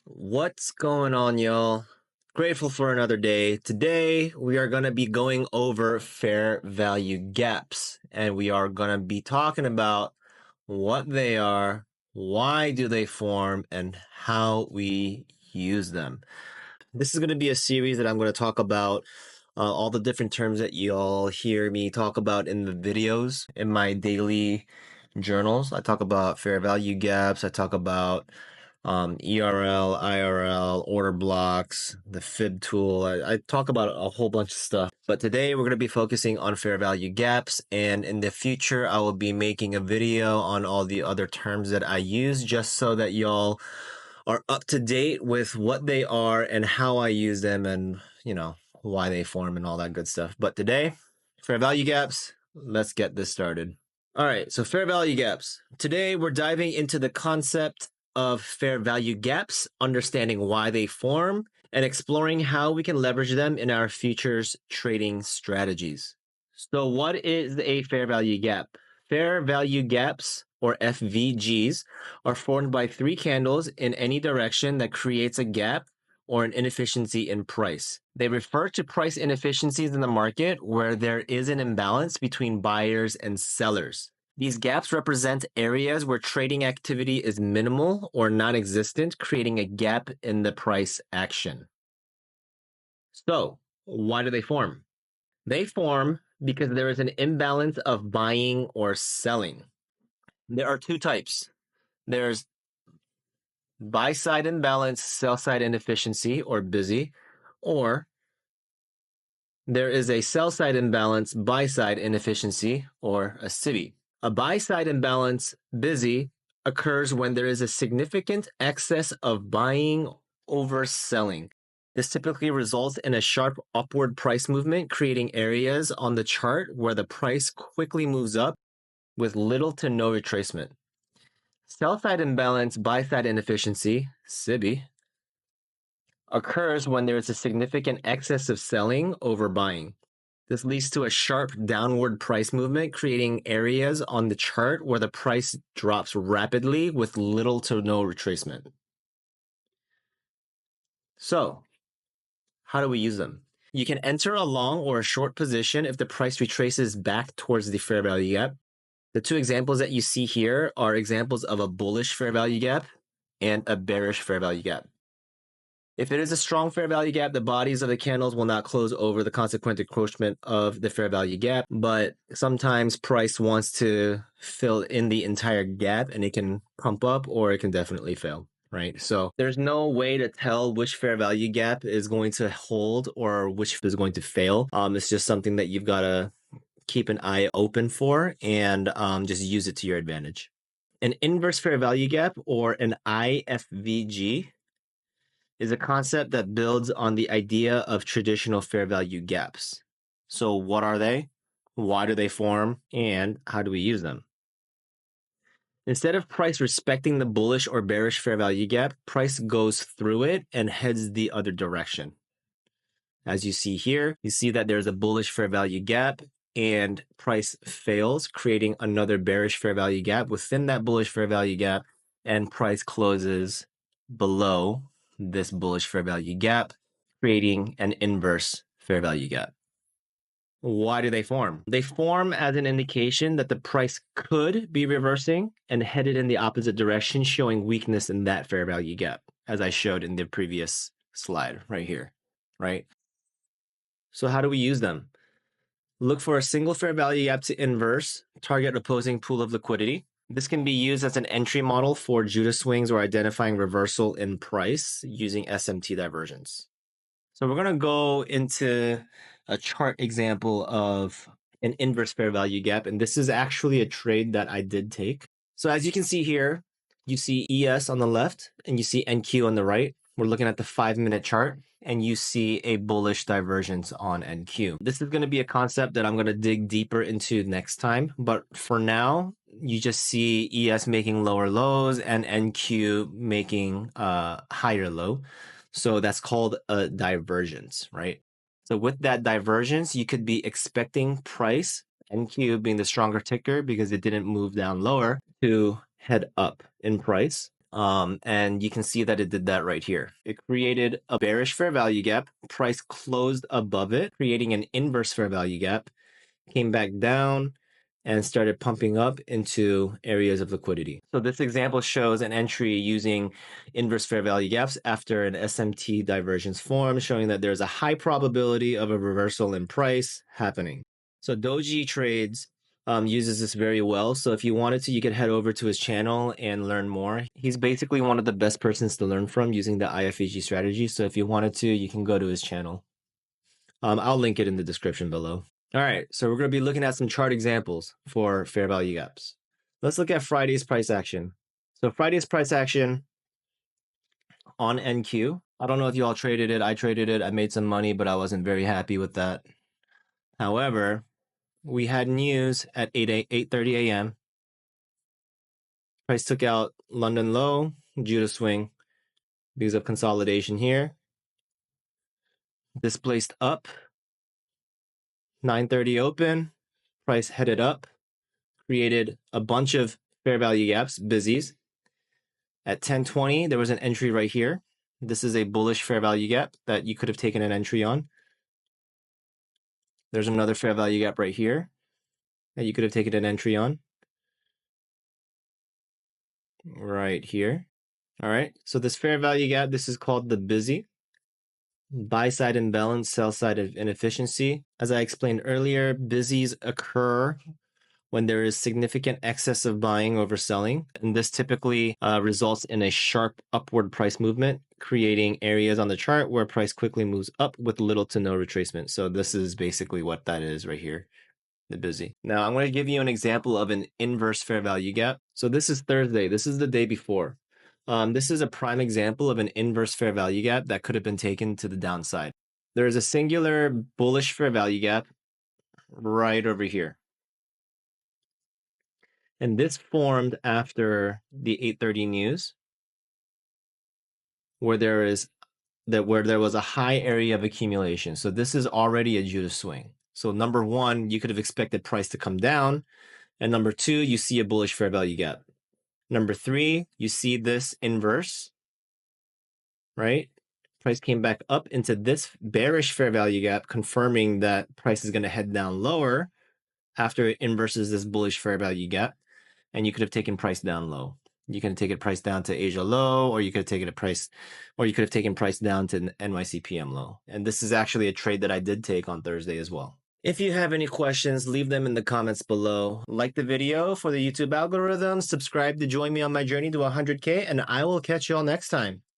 What's going on, y'all? Grateful for another day. Today, we are going to be going over fair value gaps, and we are going to be talking about what they are, why do they form, and how we use them. This is going to be a series that I'm going to talk about all the different terms that y'all hear me talk about in the videos in my daily journals. I talk about fair value gaps. I talk about ERL, IRL, order blocks, the fib tool. I talk about a whole bunch of stuff. But today we're going to be focusing on fair value gaps. And in the future, I will be making a video on all the other terms that I use just so that y'all are up to date with what they are and how I use them and, why they form and all that good stuff. But today, fair value gaps, let's get this started. All right, so fair value gaps. Today, we're diving into the concept of fair value gaps, understanding why they form, and exploring how we can leverage them in our futures trading strategies. So what is a fair value gap? Fair value gaps, or FVGs, are formed by three candles in any direction that creates a gap or an inefficiency in price. They refer to price inefficiencies in the market where there is an imbalance between buyers and sellers. These gaps represent areas where trading activity is minimal or non-existent, creating a gap in the price action. So, why do they form? They form because there is an imbalance of buying or selling. There are two types. There's buy-side imbalance, sell-side inefficiency, or busy, or there is a sell-side imbalance, buy-side inefficiency, or a SIBI. A buy-side imbalance, busy, occurs when there is a significant excess of buying over selling. This typically results in a sharp upward price movement, creating areas on the chart where the price quickly moves up with little to no retracement. Sell-side imbalance, buy-side inefficiency, SIBI, occurs when there is a significant excess of selling over buying. This leads to a sharp downward price movement, creating areas on the chart where the price drops rapidly with little to no retracement. So, how do we use them? You can enter a long or a short position if the price retraces back towards the fair value gap. The two examples that you see here are examples of a bullish fair value gap and a bearish fair value gap. If it is a strong fair value gap, the bodies of the candles will not close over the consequent encroachment of the fair value gap, but sometimes price wants to fill in the entire gap and it can pump up or it can definitely fail, right? So there's no way to tell which fair value gap is going to hold or which is going to fail. It's just something that you've got to keep an eye open for and just use it to your advantage. An inverse fair value gap, or an IFVG, is a concept that builds on the idea of traditional fair value gaps. So what are they? Why do they form? And how do we use them? Instead of price respecting the bullish or bearish fair value gap, price goes through it and heads the other direction. As you see here, you see that there's a bullish fair value gap and price fails, creating another bearish fair value gap within that bullish fair value gap, and price closes below this bullish fair value gap, creating an inverse fair value gap. Why do they form? They form as an indication that the price could be reversing and headed in the opposite direction, showing weakness in that fair value gap, as I showed in the previous slide right here, right? So how do we use them? Look for a single fair value gap to inverse, target opposing pool of liquidity. This can be used as an entry model for Judas swings or identifying reversal in price using SMT divergence. So we're going to go into a chart example of an inverse fair value gap, and this is actually a trade that I did take. So as you can see here, you see ES on the left and you see NQ on the right. We're looking at the 5-minute chart and you see a bullish divergence on NQ. This is going to be a concept that I'm going to dig deeper into next time. But for now, you just see ES making lower lows and NQ making a higher low. So that's called a divergence, right? So with that divergence, you could be expecting price, NQ being the stronger ticker because it didn't move down lower, to head up in price. And you can see that it did that right here. It created a bearish fair value gap, price closed above it, creating an inverse fair value gap, came back down, and started pumping up into areas of liquidity. So this example shows an entry using inverse fair value gaps after an SMT divergence form, showing that there's a high probability of a reversal in price happening. So Doji Trades uses this very well. So if you wanted to, you could head over to his channel and learn more. He's basically one of the best persons to learn from using the IFVG strategy. So if you wanted to, you can go to his channel. I'll link it in the description below. All right, so we're going to be looking at some chart examples for fair value gaps. Let's look at Friday's price action. So Friday's price action on NQ. I don't know if you all traded it. I traded it. I made some money, but I wasn't very happy with that. However, we had news at 8:30 a.m. Price took out London low, Judah swing, because of consolidation here. Displaced up, 9:30 open, price headed up, created a bunch of fair value gaps, busies. At 10:20, there was an entry right here. This is a bullish fair value gap that you could have taken an entry on. There's another fair value gap right here that you could have taken an entry on. Right here. All right, so this fair value gap, this is called the busy. Buy side imbalance, sell side inefficiency. As I explained earlier, busies occur when there is significant excess of buying over selling. And this typically results in a sharp upward price movement, creating areas on the chart where price quickly moves up with little to no retracement. So this is basically what that is right here, the busy. Now I'm going to give you an example of an inverse fair value gap. So this is Thursday. This is the day before. This is a prime example of an inverse fair value gap that could have been taken to the downside. There is a singular bullish fair value gap right over here. And this formed after the 8:30 news, where there was a high area of accumulation. So this is already a Judah swing. So number one, you could have expected price to come down. And number two, you see a bullish fair value gap. Number three, you see this inverse, right? Price came back up into this bearish fair value gap, confirming that price is going to head down lower after it inverses this bullish fair value gap. And you could have taken price down low. You can take it price down to Asia low, or you could have taken price down to NYC PM low. And this is actually a trade that I did take on Thursday as well. If you have any questions, leave them in the comments below. Like the video for the YouTube algorithm, subscribe to join me on my journey to 100K, and I will catch you all next time.